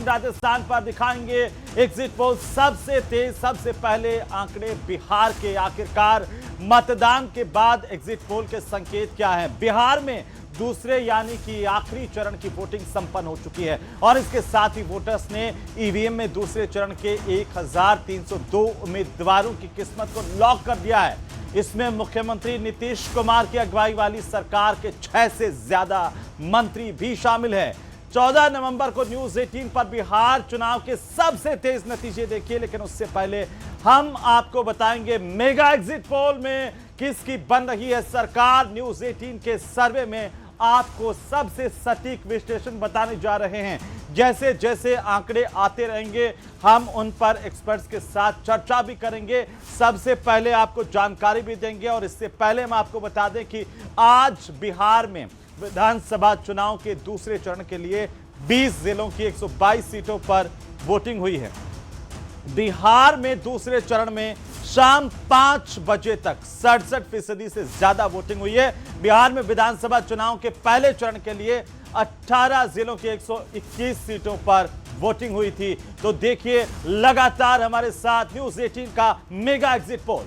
राजस्थान पर दिखाएंगे exit poll सबसे तेज। सबसे पहले आंकड़े बिहार के, आखिरकार मतदान के बाद एग्जिट पोल के संकेत क्या हैं। बिहार में दूसरे यानी कि आखिरी चरण की वोटिंग संपन्न हो चुकी है और इसके साथ ही वोटर्स ने ईवीएम में दूसरे चरण के 1302 उम्मीदवारों की किस्मत को लॉक कर दिया है। इसमें मुख्यमंत्री नीतीश कुमार की अगुवाई वाली सरकार के 6 से ज्यादा मंत्री भी शामिल हैं। 14 नवंबर को न्यूज 18 पर बिहार चुनाव के सबसे तेज नतीजे देखिए, लेकिन उससे पहले हम आपको बताएंगे मेगा एग्जिट पोल में किसकी बन रही है सरकार। न्यूज 18 के सर्वे में आपको सबसे सटीक विश्लेषण बताने जा रहे हैं। जैसे जैसे आंकड़े आते रहेंगे हम उन पर एक्सपर्ट्स के साथ चर्चा भी करेंगे। सबसे पहले आपको जानकारी भी देंगे और इससे पहले हम आपको बता दें कि आज बिहार में विधानसभा चुनाव के दूसरे चरण के लिए 20 जिलों की 122 सीटों पर वोटिंग हुई है। बिहार में दूसरे चरण में शाम 5 बजे तक 67% से ज्यादा वोटिंग हुई है। बिहार में विधानसभा चुनाव के पहले चरण के लिए 18 जिलों की 121 सीटों पर वोटिंग हुई थी। तो देखिए लगातार हमारे साथ न्यूज 18 का मेगा एग्जिट पोल।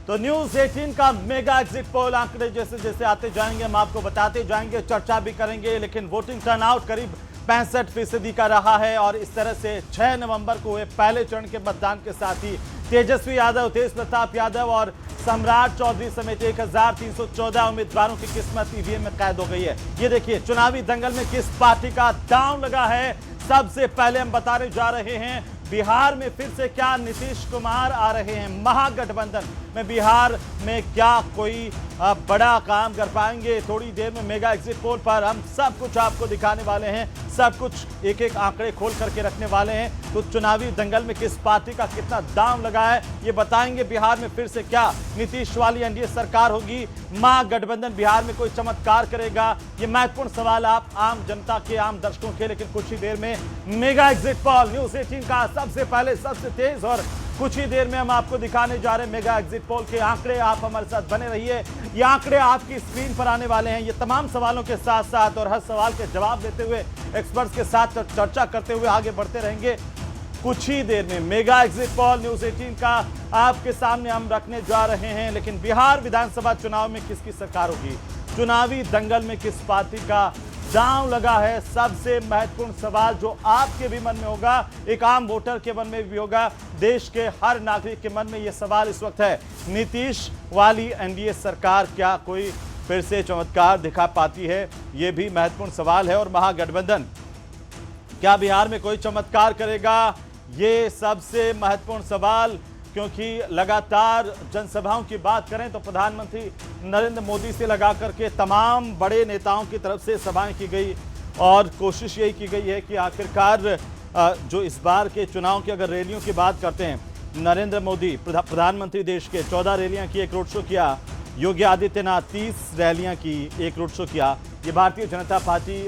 तो न्यूज 18 का मेगा एग्जिट पोल आंकड़े जैसे जैसे आते जाएंगे हम आपको बताते जाएंगे, चर्चा भी करेंगे। लेकिन वोटिंग टर्नआउट करीब 65% का रहा है और इस तरह से 6 नवंबर को हुए पहले चरण के मतदान के साथ ही तेजस्वी यादव, तेज प्रताप यादव और सम्राट चौधरी समेत 1314 उम्मीदवारों की किस्मत ईवीएम में कैद हो गई है। ये देखिए चुनावी दंगल में किस पार्टी का दांव लगा है। सबसे पहले हम बताने जा रहे हैं बिहार में फिर से क्या नीतीश कुमार आ रहे हैं महागठबंधन में। बिहार में क्या कोई बड़ा काम कर पाएंगे। थोड़ी देर में मेगा एग्जिट पोल पर हम सब कुछ आपको दिखाने वाले हैं, सब कुछ एक एक आंकड़े खोल करके रखने वाले हैं। तो चुनावी दंगल में किस पार्टी का कितना दांव लगा है ये बताएंगे। बिहार में फिर से क्या नीतीश वाली एनडीए सरकार होगी, महागठबंधन बिहार में कोई चमत्कार करेगा, ये महत्वपूर्ण सवाल आप आम जनता के, आम दर्शकों के। लेकिन कुछ ही देर में मेगा एग्जिट पोल न्यूज 18 का सबसे पहले सबसे तेज और कुछ ही देर में हम आपको दिखाने जा रहे हैं मेगा एग्जिट पोल के आंकड़े। आप हमारे साथ बने रहिए, ये आंकड़े आपकी स्क्रीन पर आने वाले हैं। ये तमाम सवालों के साथ साथ और हर सवाल के जवाब देते हुए एक्सपर्ट्स के साथ चर्चा करते हुए आगे बढ़ते रहेंगे। कुछ ही देर में मेगा एग्जिट पोल न्यूज 18 का आपके सामने हम रखने जा रहे हैं। लेकिन बिहार विधानसभा चुनाव में किसकी सरकार होगी, चुनावी दंगल में किस पार्टी का दांव लगा है, सबसे महत्वपूर्ण सवाल जो आपके भी मन में होगा, एक आम वोटर के मन में भी होगा, देश के हर नागरिक के मन में यह सवाल इस वक्त है। नीतीश वाली एनडीए सरकार क्या कोई फिर से चमत्कार दिखा पाती है, यह भी महत्वपूर्ण सवाल है। और महागठबंधन क्या बिहार में कोई चमत्कार करेगा, ये सबसे महत्वपूर्ण सवाल। क्योंकि लगातार जनसभाओं की बात करें तो प्रधानमंत्री नरेंद्र मोदी से लगा करके तमाम बड़े नेताओं की तरफ से सभाएं की गई और कोशिश यही की गई है कि आखिरकार जो इस बार के चुनाव की अगर रैलियों की बात करते हैं, नरेंद्र मोदी प्रधानमंत्री देश के 14 रैलियां की, एक रोड शो किया। योगी आदित्यनाथ 30 रैलियां की, एक रोड शो किया। ये भारतीय जनता पार्टी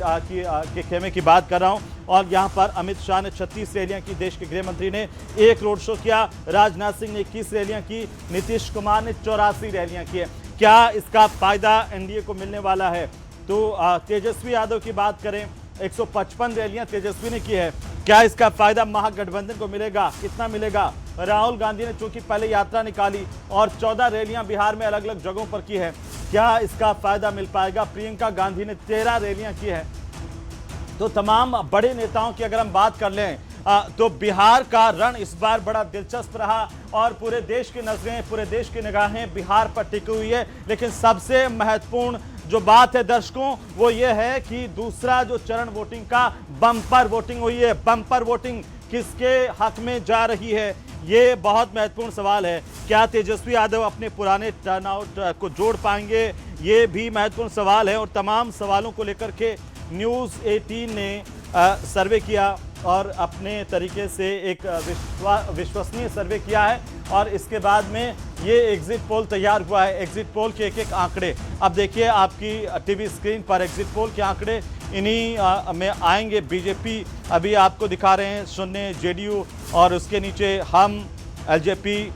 के खेमे की बात कर रहा हूं। और यहां पर अमित शाह ने 36 रैलियां की, देश के गृह मंत्री ने एक रोड शो किया। राजनाथ सिंह ने 21 रैलियां की, नीतीश कुमार ने 84 रैलियां की। क्या इसका फायदा एनडीए को मिलने वाला है? तो तेजस्वी यादव की बात करें, 155 रैलियां तेजस्वी ने की है। क्या इसका फायदा महागठबंधन को मिलेगा, कितना मिलेगा? राहुल गांधी ने चूंकि पहले यात्रा निकाली और 14 रैलियां बिहार में अलग अलग जगहों पर की है, क्या इसका फायदा मिल पाएगा? प्रियंका गांधी ने 13 रैलियां की है। तो तमाम बड़े नेताओं की अगर हम बात कर लें तो बिहार का रण इस बार बड़ा दिलचस्प रहा और पूरे देश की नजरें, पूरे देश की निगाहें बिहार पर टिकी हुई है। लेकिन सबसे महत्वपूर्ण जो बात है दर्शकों, वो ये है कि दूसरा जो चरण वोटिंग का बम्पर वोटिंग हुई है। बम्पर वोटिंग किसके हक में जा रही है, ये बहुत महत्वपूर्ण सवाल है। क्या तेजस्वी यादव अपने पुराने टर्नआउट को जोड़ पाएंगे, ये भी महत्वपूर्ण सवाल है। और तमाम सवालों को लेकर के न्यूज़ 18 ने सर्वे किया और अपने तरीके से एक विश्वसनीय सर्वे किया है और इसके बाद में ये एग्जिट पोल तैयार हुआ है। एग्जिट पोल के एक एक आंकड़े अब देखिए आपकी टीवी स्क्रीन पर। एग्जिट पोल के आंकड़े इन्हीं में आएंगे। बीजेपी अभी आपको दिखा रहे हैं 0, जेडीयू और उसके नीचे हम, एलजेपी,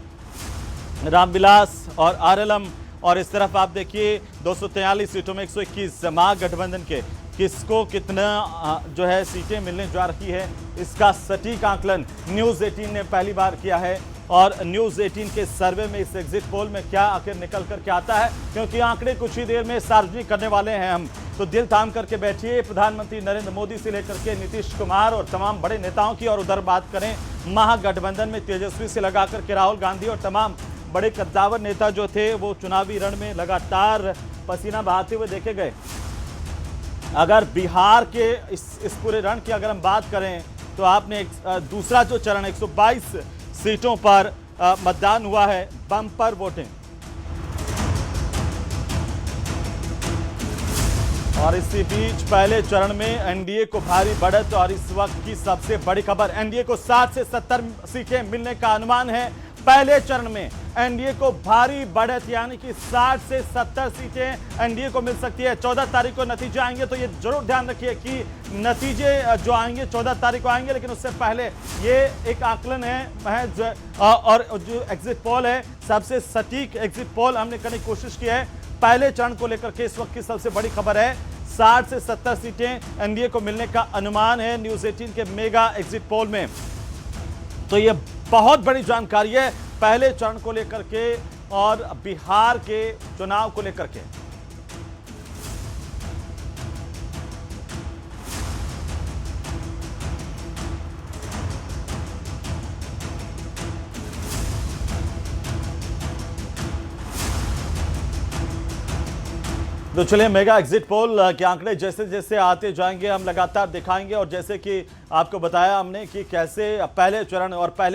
रामविलास और आरएलएम, और इस तरफ आप देखिए 243 सीटों में 121 महागठबंधन के किसको कितना जो है सीटें मिलने जा रही है, इसका सटीक आकलन न्यूज़ 18 ने पहली बार किया है। और न्यूज़ 18 के सर्वे में, इस एग्जिट पोल में क्या आखिर निकल करके आता है, क्योंकि आंकड़े कुछ ही देर में सार्वजनिक करने वाले हैं हम, तो दिल थाम करके बैठिए। प्रधानमंत्री नरेंद्र मोदी से लेकर के नीतीश कुमार और तमाम बड़े नेताओं की, और उधर बात करें महागठबंधन में तेजस्वी से लगा करके राहुल गांधी और तमाम बड़े कद्दावर नेता जो थे वो चुनावी रण में लगातार पसीना बहाते हुए देखे गए। अगर बिहार के इस पूरे रण की अगर हम बात करें तो आपने दूसरा जो चरण 122 सीटों पर मतदान हुआ है, बम्पर वोटिंग। और इसी बीच पहले चरण में एनडीए को भारी बढ़त, और इस वक्त की सबसे बड़ी खबर, एनडीए को 60 से 70 सीटें मिलने का अनुमान है। पहले चरण में एनडीए को भारी बढ़त, यानी कि 60 से 70 सीटें एनडीए को मिल सकती है। 14 तारीख को नतीजे आएंगे, तो ये जरूर ध्यान रखिए कि नतीजे जो आएंगे 14 तारीख को आएंगे, लेकिन उससे पहले ये एक आकलन है महज, और जो एग्जिट पोल है सबसे सटीक एग्जिट पोल हमने करने की कोशिश की है। पहले चरण को लेकर के इस वक्त की सबसे बड़ी खबर है, 60 से 70 सीटें एनडीए को मिलने का अनुमान है न्यूज़ 18 के मेगा एग्जिट पोल में। तो ये बहुत बड़ी जानकारी है पहले चरण को लेकर के और बिहार के चुनाव को लेकर के। तो चलिए, मेगा एग्जिट पोल के आंकड़े जैसे जैसे आते जाएंगे हम लगातार दिखाएंगे, और जैसे कि आपको बताया हमने कि कैसे पहले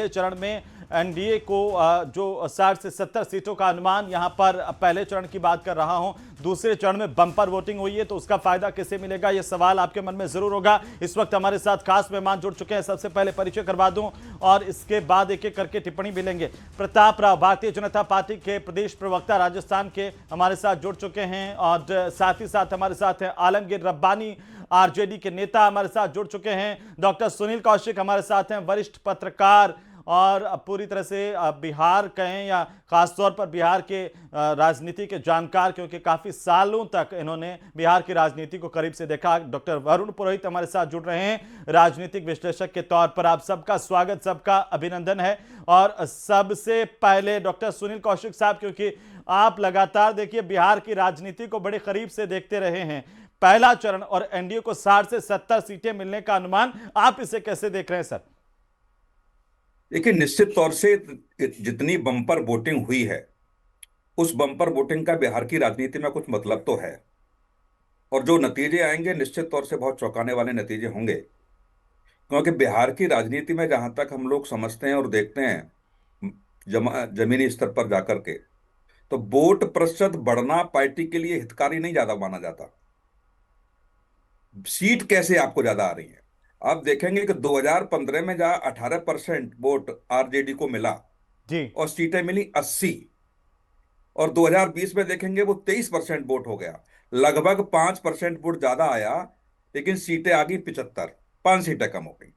चरण में एनडीए को जो 60 से 70 सीटों का अनुमान, यहां पर पहले चरण की बात कर रहा हूं। दूसरे चरण में बम्पर वोटिंग हुई है, तो उसका फायदा किसे मिलेगा, यह सवाल आपके मन में जरूर होगा। इस वक्त हमारे साथ खास मेहमान जुड़ चुके हैं, सबसे पहले परिचय करवा दूं और इसके बाद एक एक करके टिप्पणी भी लेंगे। प्रताप राव, भारतीय जनता पार्टी के प्रदेश प्रवक्ता राजस्थान के, हमारे साथ जुड़ चुके हैं, और साथ ही साथ हमारे साथ हैं आलमगीर रब्बानी, आरजेडी के नेता हमारे साथ जुड़ चुके हैं। डॉक्टर सुनील कौशिक हमारे साथ हैं, वरिष्ठ पत्रकार और पूरी तरह से बिहार कहें या खासतौर पर बिहार के राजनीति के जानकार, क्योंकि काफ़ी सालों तक इन्होंने बिहार की राजनीति को करीब से देखा। डॉक्टर वरुण पुरोहित हमारे साथ जुड़ रहे हैं, राजनीतिक विश्लेषक के तौर पर। आप सबका स्वागत, सबका अभिनंदन है। और सबसे पहले डॉक्टर सुनील कौशिक साहब, क्योंकि आप लगातार देखिए बिहार की राजनीति को बड़े करीब से देखते रहे हैं, पहला चरण और एनडीए को 60 से 70 सीटें मिलने का अनुमान, आप इसे कैसे देख रहे हैं सर? देखिए, निश्चित तौर से जितनी बम्पर वोटिंग हुई है, उस बम्पर वोटिंग का बिहार की राजनीति में कुछ मतलब तो है, और जो नतीजे आएंगे निश्चित तौर से बहुत चौंकाने वाले नतीजे होंगे। क्योंकि बिहार की राजनीति में जहां तक हम लोग समझते हैं और देखते हैं जमीनी स्तर पर जाकर के, तो वोट प्रतिशत बढ़ना पार्टी के लिए हितकारी नहीं ज्यादा माना जाता। सीट कैसे आपको ज्यादा आ रही है, आप देखेंगे कि 2015 में जहां 18% वोट आरजेडी को मिला जी, और सीटें मिली 80, और 2020 में देखेंगे वो 23% वोट हो गया, लगभग 5% वोट ज्यादा आया, लेकिन सीटें आ गई 75, 5 सीटें कम हो गई।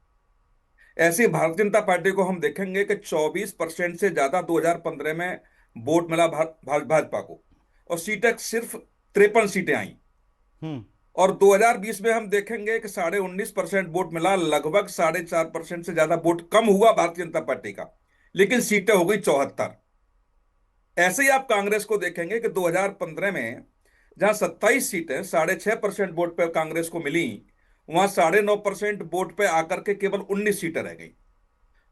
ऐसे ही भारतीय जनता पार्टी को हम देखेंगे कि 24% से ज्यादा 2015 में वोट मिला भाजपा को, और सीटें सिर्फ 53 सीटें आई। और 2020 में हम देखेंगे कि 19.5% वोट मिला, लगभग 4.5% से ज्यादा वोट कम हुआ भारतीय जनता पार्टी का, लेकिन सीटें हो गई 74। ऐसे ही आप कांग्रेस को देखेंगे कि 2015 में जहां 27 सीटें 6.5% वोट पे कांग्रेस को मिली, वहां 9.5% वोट पे आकर के केवल 19 सीटें रह गई।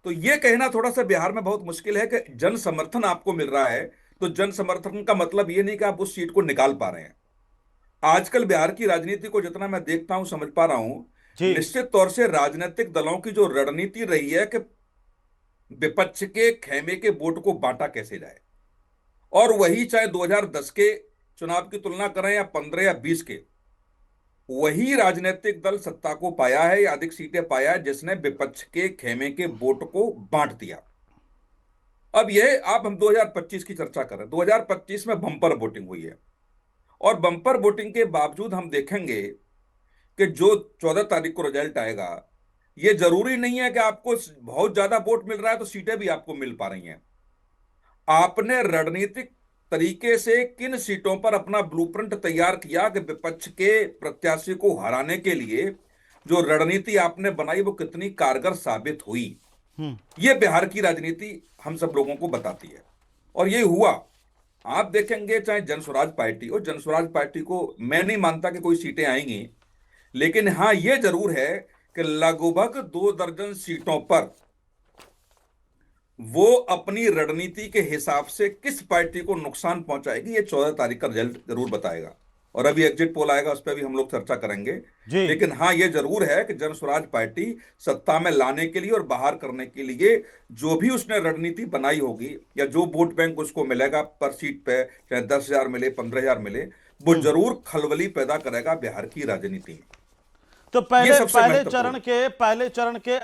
तो यह कहना थोड़ा सा बिहार में बहुत मुश्किल है कि जन समर्थन आपको मिल रहा है, तो जन समर्थन का मतलब यह नहीं कि आप उस सीट को निकाल पा रहे हैं। आजकल बिहार की राजनीति को जितना मैं देखता हूं, समझ पा रहा हूं, निश्चित तौर से राजनीतिक दलों की जो रणनीति रही है कि विपक्ष के खेमे के वोट को बांटा कैसे जाए, और वही चाहे 2010 के चुनाव की तुलना करें या 15 या 20 के, वही राजनीतिक दल सत्ता को पाया है या अधिक सीटें पाया है जिसने विपक्ष के खेमे के वोट को बांट दिया। अब यह आप हम 2025 की चर्चा करें, 2025 में बम्पर वोटिंग हुई है, और बम्पर वोटिंग के बावजूद हम देखेंगे कि जो 14 तारीख को रिजल्ट आएगा, यह जरूरी नहीं है कि आपको बहुत ज्यादा वोट मिल रहा है तो सीटें भी आपको मिल पा रही हैं। आपने रणनीतिक तरीके से किन सीटों पर अपना ब्लूप्रिंट तैयार किया कि विपक्ष के प्रत्याशी को हराने के लिए जो रणनीति आपने बनाई वो कितनी कारगर साबित हुई। ये बिहार की राजनीति हम सब लोगों को बताती है, और ये हुआ। आप देखेंगे चाहे जनस्वराज पार्टी हो, जनस्वराज पार्टी को मैं नहीं मानता कि कोई सीटें आएंगी, लेकिन हां ये जरूर है कि लगभग 2 दर्जन सीटों पर वो अपनी रणनीति के हिसाब से किस पार्टी को नुकसान पहुंचाएगी, ये 14 तारीख का रिजल्ट जरूर बताएगा। और अभी एग्जिट पोल आएगा, उस पर भी हम लोग चर्चा करेंगे। जी। लेकिन हाँ ये जरूर है कि जनस्वराज पार्टी सत्ता में लाने के लिए और बाहर करने के लिए जो भी उसने रणनीति बनाई होगी, या जो वोट बैंक उसको मिलेगा पर सीट पे, चाहे 10,000 मिले, 15,000 मिले, वो जरूर खलबली पैदा करेगा बिहार की राजनीति में। तो ये पहले सबसे पहले महत्वपूर्ण। चरण के